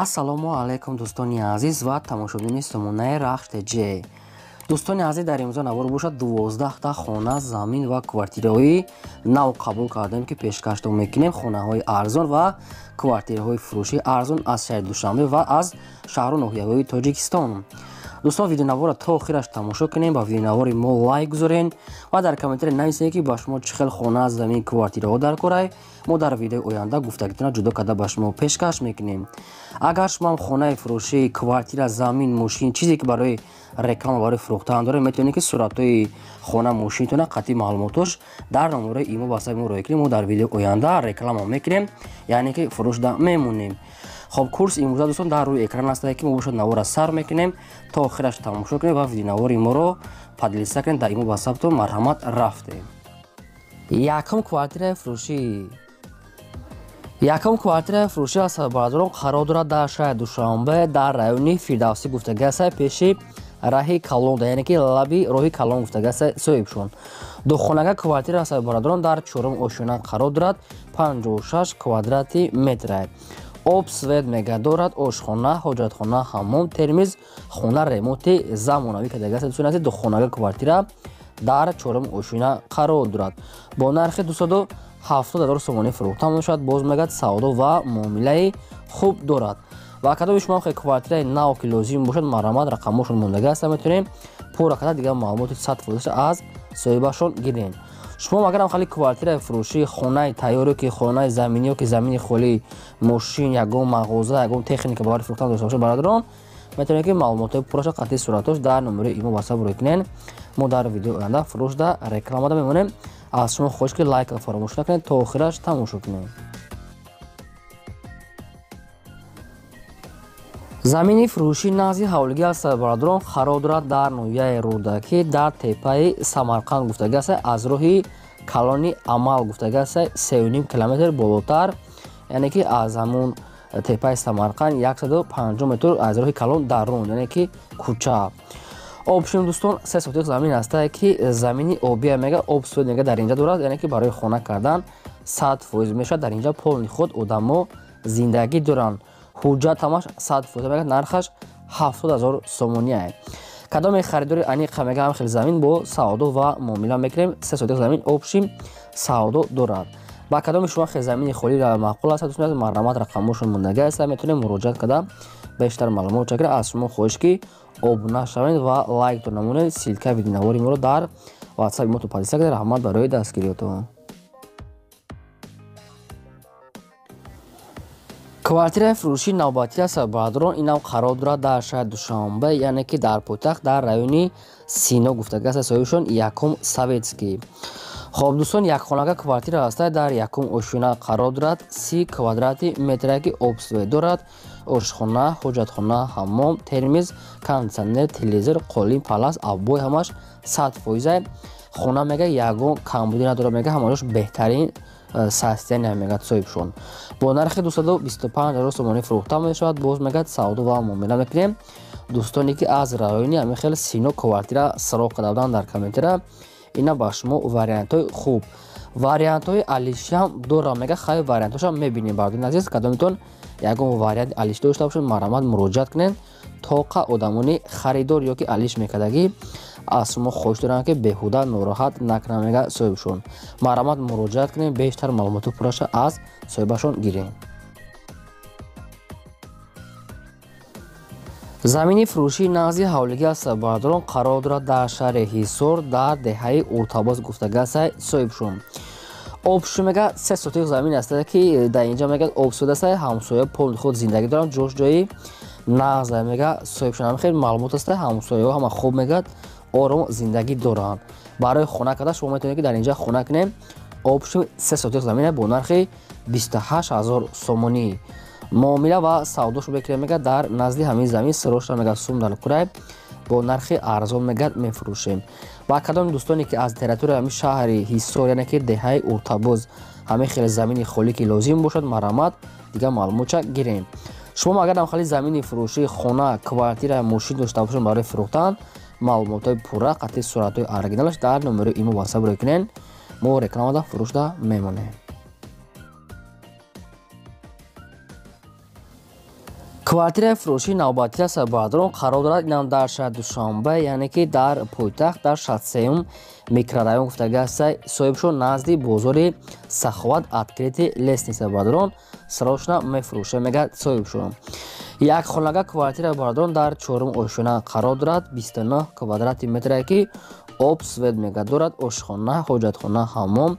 ассалому алайкум дӯстони азиз ва тамошобини сомонаи RAHSH TJ. дӯстони азиз, дар имрӯза навор бошад 12 хона, замин ва квартираҳои нав қабул кардем ки пешкашдом мекунем. Хонаҳои арзон ва квартираҳои фурӯши арзон аз шаҳри Душанбе ва аз Шахру Нохияхои Тоҷикистон. дӯстон, видеонавора то охираш тамошо кунем, ба видеонавори мо лайк гузорен ва дар комментаре нависед ки ба шумо чӣ хел хона, замин, квартираҳо дар корай. мо дар видеои оянда гуфтагитона ҷудо карда ба шумо пешкаш мекунем. агар шумо хонаи фурӯшӣ, квартира, замин, мошин чизе ки барои реклама, барои фурӯхтан доред, метавонед ки суратҳои хона, мошинтона қатъи маълумотош дар номераи имо ба саби мо роя кунед. мо дар видеои оянда реклама мекунем, яъне ки фурӯшда мемонем. хоб, курс имрӯза дӯстон дар рӯи экран аст ки мо бошад навора сар мекунем. то охираш тамошо кунед ва видеонавори моро падлиста кунед. дар имо ба сабтон марҳамат рафтем. Якум квартираи фурӯшӣ. Якум квартираи фурӯшӣ аз сарбарадорон қарор дорад дар шаҳри Душанбе, дар райони Фирдавсӣ гуфтагӣ аст, пеши раҳи Калон, яъне ки лаби роҳи Калон гуфтагӣ аст соҳибшон. Духонага квартира аз сарбарадорон дар 4 ошина қарор дорад, 56 квадрати метр. об свет мега дорад, ошхона, ҳоҷатхона, ҳаммом, термиз, хона ремонти замонавӣ кардагӣ аст. дӯстони духонага квартира дар 4 ошина қарор дорад. бо нархи 270,000 сомонӣ фурӯхта мешавад. боз мегӯяд савдо ва муомилаи хуб дорад. ва кадоми шумо хе квартираи нав ки лозим бошад, марамат рақамошон мондагӣ аст, метавонем пурра карда дигар маълумоти 100% аз соҳибашон гирем. шумо агарам хали квартираи фурӯшӣ, хонаи тайёр ки хонаи заминӣ ки замини холии мошин, ягон мағоза, ягон техника барои фурӯхтан дошта бошад бародарон, метавонед ки маълумоти пурраша қатъи суратош дар номераи имо ба саб рӯй кунед. мо дар видеои оянда фурӯшда рекламада мемонем. аз шумо хоҳиш ки лайка фаромӯш накунед, то охираш тамошо кунед. замини фурӯшӣ назди ҳавлигӣ аз сарбарадорон қарор дорад дар ноҳияи рӯдакӣ дар теппаи Самарқанд гуфтагӣ аст, аз роҳи Калони Амал гуфтагӣ аст, 3,5 километр болотар, яъне ки аз ҳамун теппаи Самарқанд 150 метр аз роҳи Калон дарун, яъне ки кӯча. обшум дӯстон 3 сотиқ замин аст ки замини обия мега, об суд мега дар инҷа дорад, яъне ки барои хона кардан 100% мешавад. дар инҷа полни худ одамо зиндагӣ доранд. ҳуҷҷат ҳамаш 100% мега, нархаш 70,000 сомония. кадоме харидори аниқа мега ҳам хел замин бо савдо ва муомила мекунем. 3 сотиқ замин обшим савдо дорад. ба кадоми шумо хел замини холӣ маъқул аст, дӯстон марҳамат рақамошон мондагӣ аст, метавонем муроҷиат карда бештар маълумот чакра. аз шумо хоҳиш ки обуна шавед ва лайктон намонед. силка видеонавори моро дар ватсаби мо подписа кунед. раҳмат барои дастгириётон. квартираи фурӯшӣ навбатӣ аз сарбарадорон инам қарор дорад дар шаҳри Душанбе, яъне ки дар пойтахт дар райони Сино гуфтагӣ аст, соҳибшон Якум Советский. хоб, дӯстон, якхонага квартира аст дар якум ошина қарор дорад, 30 квадрати метр ки обсвет дорад, ошхона, ҳоҷатхона, ҳаммом, термиз, кондитсионер, телевизор, қолин, палас, обой ҳамаш 100%. хона мега ягон камбудӣ надорад, мега ҳамарош беҳтарин состояния мегӯяд соҳибшон. бо нархи 225,000 сомонӣ фурӯхта мешавад. боз мегӯяд савдо ва муомила мекунем. дӯстоне ки аз райони амихел Сино квартира сироғ карда буданд дар комментара, ина ба шумо вариантҳои хуб, вариантҳои алишиам дорам, мега хай вариантҳошам мебинем. бардони азиз, кадомитон ягон варианти алиш дошта бошед, марҳамат муроҷиат кунед. тоқа одамони харидор ё ки алиш мекардагӣ аз шумо хоҳиш дорам ки беҳуда нороҳат накунам, мега соҳибшон. марҳамат муроҷиат кунед, бештар маълумоти пурраша аз соҳибашон гирем. замини фурӯшӣ назди ҳавлигӣ аз сарбарадорон қарор дорад дар шаҳри Ҳисор, дар деҳаи Уртабоз гуфтагӣ аст, соҳибшон. обшум мега 3 сотиқ замин аст ки дар инҷа мега обсуд аст, ҳамсоя полни худ зиндагӣ доранд, ҷош ҷои нағз мега соҳибшон. ҳам хел маълумот аст, ҳамсояҳо ҳама хуб мегӯяд ором зиндагӣ доранд. барои хона карда шумо метавонед ки дар инҷа хона кунем. обшум 3 сотиқ замин бо нархи 28,000 сомонӣ. муомила ва савдош бекунем мега дар назди ҳамин замин сирошта мега сум дар курай бо нархи арзон мега мефурӯшем. ба кадоми дӯстоне ки аз территорияи ҳамин шаҳри Ҳисор, яъне ки деҳаи Уртабоз ҳамин хеле замини холӣ ки лозим бошад, марҳамат дигар маълумотча гирем. шумо агарам хали замини фурӯшӣ, хона, квартира, мошин дошта бошед барои фурӯхтан, маълумотҳои пурра, қатъи суратҳои оригиналаш дар номераи имо ватсап рӯй кунед. мо рекламада фурӯшда мемонем. квартираи фурӯши навбатия сарбардарон қарор дорад инам дар шаҳри Душанбе, яъне ки дар пойтахт дар шатсеюм микрорайон гуфтага аст. соҳибшон назди бозори Саховат открити лесни сарбардарон сарошна мефурӯшад, мегӯяд соҳибшон. Як хонага квартираи бардарон дар 4 ошона қарор дорад, 29 квадрати метре ки об свет мегӯяд дорад, ошхона, ҳоҷатхона, ҳаммом,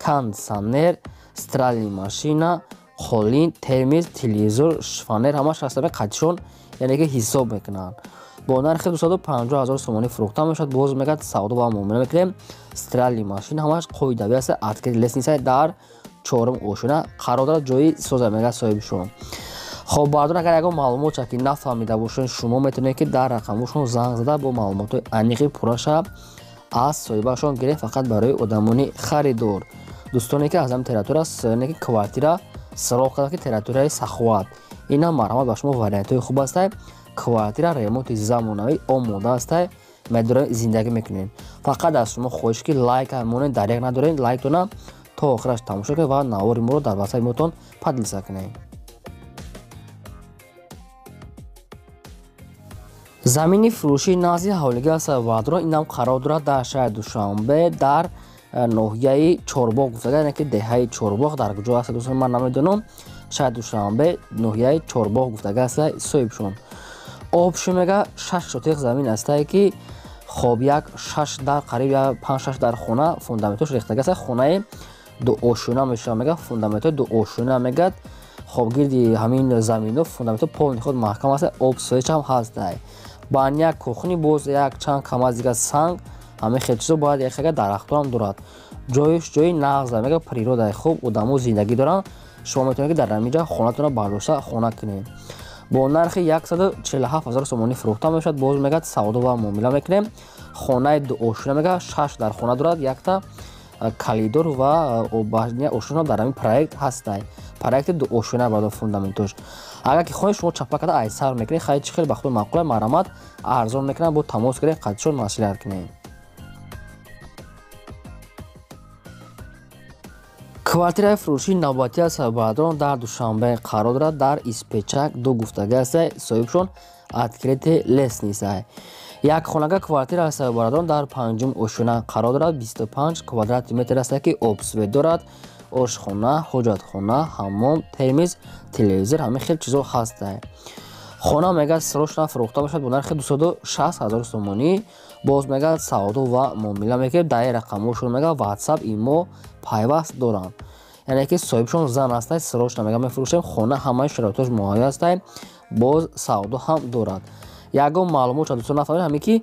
кондитсионер, стиральни машина, холин, термиз, телевизор, шифонер ҳамаш ҳастами қатишон, яъне ки ҳисоб мекунанд. Бо нархи 250 000 сомонӣ фурӯхта мешавад. Боз мегӯяд савдо ва муомила мекунем. Стиральни машина ҳамаш қоидави аст, открити лестница дар 4 ошона қарор дорад, ҷои соза мегӯяд соҳибшон. хоб бардон, агар ягон маълумоте ки нафаҳмида бошед, шумо метавонед ки дар рақамошон занг зада бо маълумотои аниқи пурраша аз соҳибашон гирефт, фақат барои одамони харидор. дӯстоне ки аз ҳамин территория сояне ки квартира сароғ карда ки территорияи Саховат. Ина марҳамат ба шумо вариантои хуб аст. Квартира ремонти замонавӣ омода аст. медорем зиндагӣ мекунем. Фақат аз шумо хоҳиш ки лайк амонед дареқ надоред, лайктона то охираш тамошо кунед ва навори моро дар васайти мотон падлиса кунед. замини фурӯши назди ҳавлига сарбардарон инам қарор дорад дар шаҳри Душанбе дар ноҳияи Чорбоғ гуфтага, яъне ки деҳаи Чорбоғ дар куҷо аст дӯстон, ман намедонам. шаҳри Душанбе ноҳияи Чорбоғ гуфтага аст соҳибшон. обшумега 6 сотиқ замин аст ки хоб як 6 дар қариб 5-6 дар хона фундаментош рехтага аст. хонаи ду ошона мешавад, мега фундаментои ду ошона мегӯяд. хоб гирди ҳамин замино фундаменто пони ход маҳкам аст, об сояч ҳам ҳаст. бан як кухни боз як чанд камаз дигар санг ҳамин хел чизо бояд яхага дарахтон ҳам дорад. ҷоиш ҷои нағз мега природаи хуб, одамо зиндагӣ доранд. шумо метавонед ки дар ҳаминҷа хонатона бардошта хона кунед. бо нархи 147 000 сомонӣ фурӯхта мешавад. боз мегӯяд савдо ва муомила мекунем. хонаи ду ошона мега 6 дар хона дорад, якта калидор ва ошона дар ҳамин проект ҳастай. проекти ду ошона бардо фундаментош. агар ки хоҳед шумо чапа карда айсар мекунед, хай чи хел ба худ маъқул марҳамат арзон мекунад. бо тамос гиред қатишон маслиҳат кунед. квартираи фурӯши навбатия сарбардарон дар Душанбе қарор дорад дар испечак ду гуфтага аст соҳибшон открити лестница. як хонага квартираи сарбардарон дар 5 ошона қарор дорад, 25 квадрати метр аст ки обсвет дорад, ошхона, ҳоҷатхона, ҳаммом, термиз, телевизор ҳамин хел чизо ҳаст. хона мега срочно фурӯхта мешавад бо нархи 260 000 сомонӣ. боз мега савдо ва муомила мекунед. дар рақамошон мега ватсап, имо пайваст доранд, яъне ки соҳибшон зан аст, срочно мега мефурӯшем. хона ҳамаи шароитош муайян аст, боз савдо ҳам дорад. ягон маълумот дӯстон нафаҳмед, ҳамин ки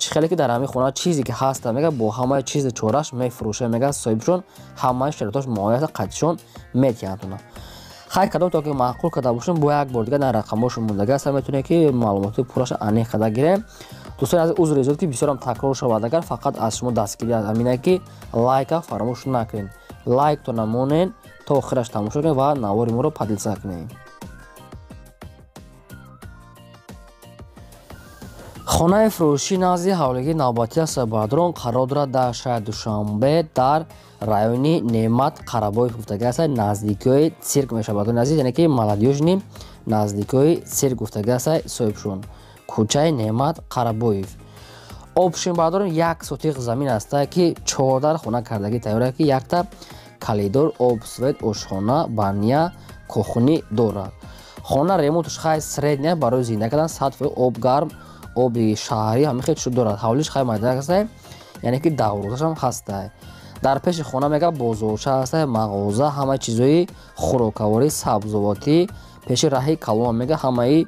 чӣ хеле ки дар ҳамин хона чизе ки ҳаст мега бо ҳамаи чизи чораш мефурӯшем, мега соҳибшон ҳамаи шароитош муайян аст, қатишон метиҳанд. хай кадом то ки маъқул карда бошем, бо як бор дигар дар рақамошон мондага аст, метавонем ки маълумоти пурраша аниқ карда гирем. дӯстони азиз, узр изод ки бисёрам такрор шавад, агар фақат аз шумо дастгирӣ аст амина ки лайка фаромӯш накунед. лайкто намонед, то охираш тамошо кунед ва навори моро падлиса кунед. хонаи фурӯши назди ҳавлигии навбатия сарбардарон қарор дорад дар шаҳри Душанбе дар райони Неъмат Қарабоев гуфтага аст, наздикои цирк мешавад. азиз, яъне ки молодёжни наздикои цирк гуфтага аст соҳибшон. кӯчаи Неъмат Қарабоев. обшинбардорон 1 сотиқ замин аст ки 14 хона кардагӣ тайёр ки якта калидор, обсвет, ошхона, баня, кухни дорад. хона ремонтш хай средня барои зинда кардан, сатфи об гарм, оби шаҳрӣ ҳамин хел чиз дорад. ҳавлиш хай майдан аст, яъне ки даврозашам ҳаст. дар пеши хона мега бозорча аст, мағоза, ҳамаи чизои хӯрокаворӣ, сабзавотӣ, пеши раҳи калон мега ҳамаи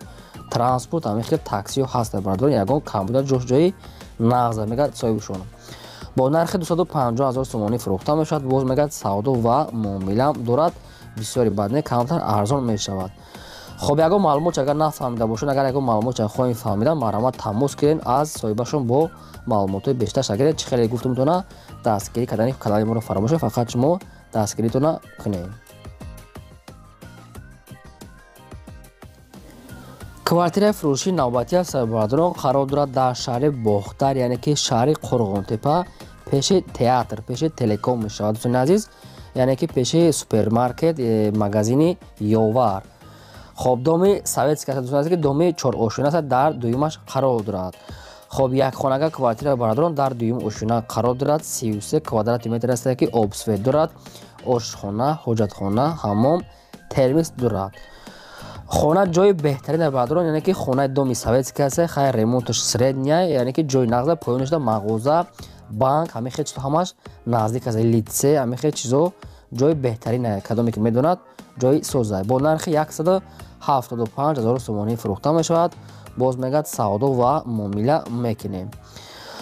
транспорт ҳамин хел таксиҳо ҳаст. бардор ягон компютер ҷои нағза мега соҳибшон. бо нархи 250 000 сомонӣ фурӯхта мешавад. боз мега савдо ва муомила дорад. бисёри бадне камтар арзон мешавад. хоб ягон маълумот агар нафаҳмида бошед, агар ягон маълумот хоҳем фаҳмида, марҳамат тамос гиред аз соҳибашон бо маълумотои бештар шагиред. чӣ хеле гуфтам тона дастгирӣ кардани канали моро фаромӯш кунед, фақат шумо дастгиритона кунед. квартираи фурӯши навбатия сарбардарон қарор дорад дар шаҳри Бохтар, яъне ки шаҳри Қурғонтепа, пеши театр, пеши телеком мешавад. азиз, яъне ки пеши супермаркет, магазини Ёвар. خب دومی советский است دوستان که دومی 4 ошина است در دویمش قرار دارد. خب یک خانگاه کوارتیر برادران در دویم ошина قرار دارد. 33 کвадрат متر است که آب سفید دارد. آشخانه، حاجتخانه، حمام، ترمیس دارد. خانه جای بهترین برادران یعنی که خانه دومی советский است خیلی ремонтش средняя یعنی که جای نقض پایانش در مغازه بانک همه خیلی چیزا همش نزدیک است لیتسه همه خیلی چیزا جای بهترین کدومی که میدوند جای سوزه با نرخ 175,000 سومانی فروخته می شود. باز میگد سودا و معامله میکنیم.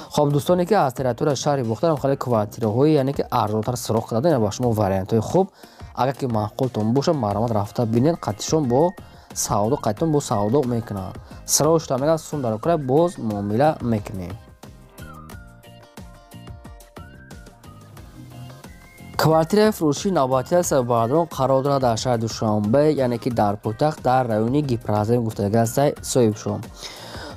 خب دوستانی که از تریتور شهر بختر خیلی کوارتیرهای یعنی که ارزانتر سراغ دادن با شما وارینت های خوب اگر که معقولتون باشه مرامت رفته ببینید قطعشون با سودا قطعتون با سودا میکنن. سراغش تا میگد سوم در کره باز معامله میکنیم. کوارتیر فروشی نوبتی است برادران قرار دارد در شهر دوشانبه یعنی که در پایتخت در رایون گیپرازم گفتگی است صاحب شما.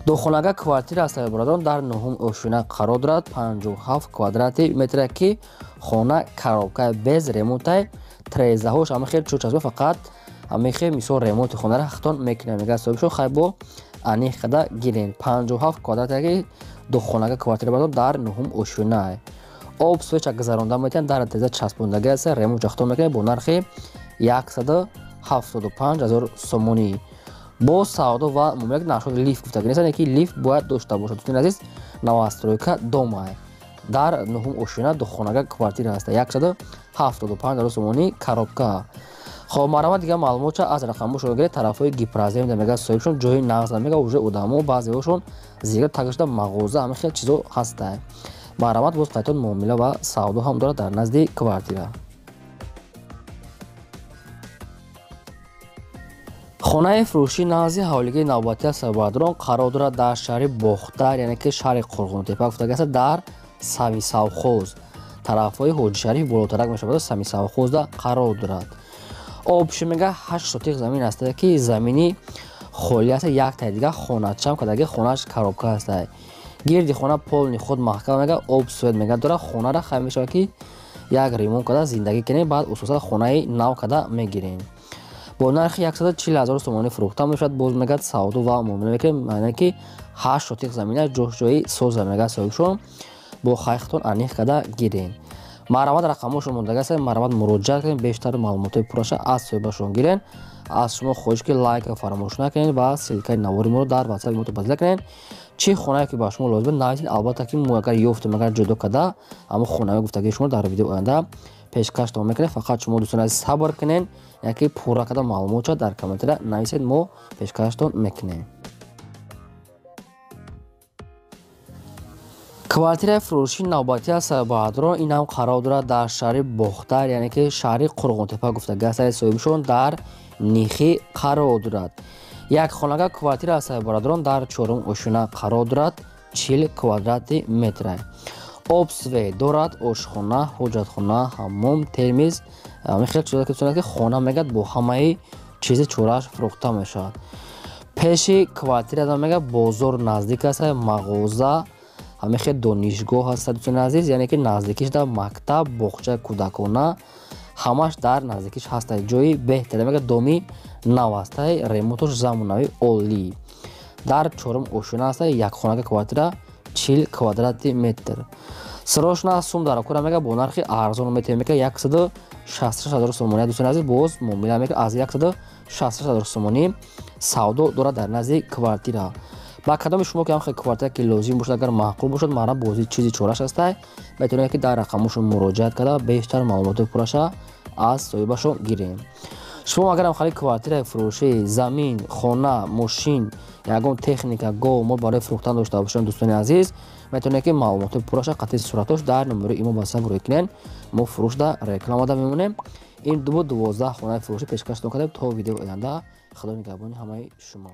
دو خانگاه کوارتیر است برادران در نهم ошина قرار دارد. 57 کвадрат متر که خانه коробка без ремонт 13 هاش همه خیلی چوچسبه فقط همه خیلی مثال ремонт خانه را ختان میکنه میگه صاحب شما خیلی با انیخ قدر گیرین. 57 کвадрат که دو خانگاه کوارتیر برادران در نهم ошина آب سویچ گذرانده میتونن در تیزه چسبوندگی است ремонт جختون میکنه با نرخ 175,000 سومانی. با سودا و معامله نشد لیفت گفتگی نیست که لیفت باید داشته باشد. دوستان عزیز نواسтройка дома در نهم ошина دو خانگاه کوارتیر است 175,000 سومانی коробка. خب مرامت دیگه معلومات از رقمش رو گرفت طرفای گیپرازم میگه صاحبشون جای نقض میگه اوج ادمو بعضیشون زیگر تگشته مغازه همه خیلی چیزا هست. مرامت باز قطعا معامله و سودا هم داره در نزد کوارتیر. خانه فروشی نازی حوالیگی نوبتی است برادران قرار دارد در شهر بختر یعنی که شهر قرغون تپه گفتگی است در سمی سوخوز طرفای حاجی شریف بالاترک میشه سمی سوخوز قرار دارد. آبش میگه 8 سوتیق زمین است که زمینی خالی است. یک تا دیگه خانه چم که دیگه خانهش коробка است. گردی خانه پولنی خود محکم میگه آب سوید میگه داره خانه را خیلی میشه که یک ریمون کده زندگی کنیم بعد اساسا خانه نو کده میگیرین. با نرخ 140,000 سومانی فروخته میشد. باز میگه سودا و معامله میکنیم یعنی که 8 سوتیق زمینه جوی سوز میگه صاحبشون با خیختون انیخ کده گیرین. مرامت رقمشون موندگی است مرامت مراجعه کنین بیشتر معلومات پروشه از صاحبشون گیرین. از شما خواهش که لایک فراموش نکنین و سلکای نواری ما رو در واتساپ متبادل کنین. چی خونه که با شما لازمه نویسین البته که مو اگر یافتم اگر جدا کده اما خونه گفتگی شما در ویدیو آینده پیشکش تمام میکنه. فقط شما دوستان عزیز صبر کنین یکی پورا کده معلومات در کامنت را نویسید ما پیشکشتون میکنیم. کوارتیر فروشی نوبتی است برادران این هم قرار دارد در شهر بختر یعنی که شهر قرغون تپه گفتگی است صاحبشون در نیخی قرار دارد. یک خانگاه کوارتیر است برادران در 4 ошина قرار دارد. 40 کвадрат متر آب سوید دارد. آشخانه، حاجتخانه، حمام، ترمیز همه خیلی چیزا که بتونه که خانه میگد با همه چیز چورش فروخته میشد. پیش کوارتیر ادام میگه بازار نزدیک است مغازه همه خیلی دانشگاه هست دوستان عزیز یعنی که نزدیکش در مکتب باغچه کودکانه همش در نزدیکش هست. جایی بهتره میگه دومی نو است ремонтش زمانوی عالی در 4 ошина است. یک خانه کوارتیر 40 کвадрат متر سراغش سوم در کره میگه با نرخ ارزان میتونه میگه 166,000 سومانی دوستان عزیز باز معامله میگه از 166,000 سومانی سودا داره در نزد کوارتیر. با کدام شما که هم خیلی کوارتیر که لازم باشه اگر معقول باشد مرا بازی چیزی چورش است میتونه که در رقمشون مراجعه کنه بیشتر معلومات پرشه از صاحبشون گیریم. شما اگر هم خیلی کوارتیر فروشی زمین خانه ماشین یگان تکنیکا گو ما برای فروختن داشته باشین دوستان عزیز میتونه که معلومات پرشه قطعی صورتش در نمره ایمو واتساپ روی کنین ما فروش در رکلام داده میمونیم. این 12 خانه فروشی پیشکش کردیم تا ویدیو آینده. خدا نگهبان همه شما.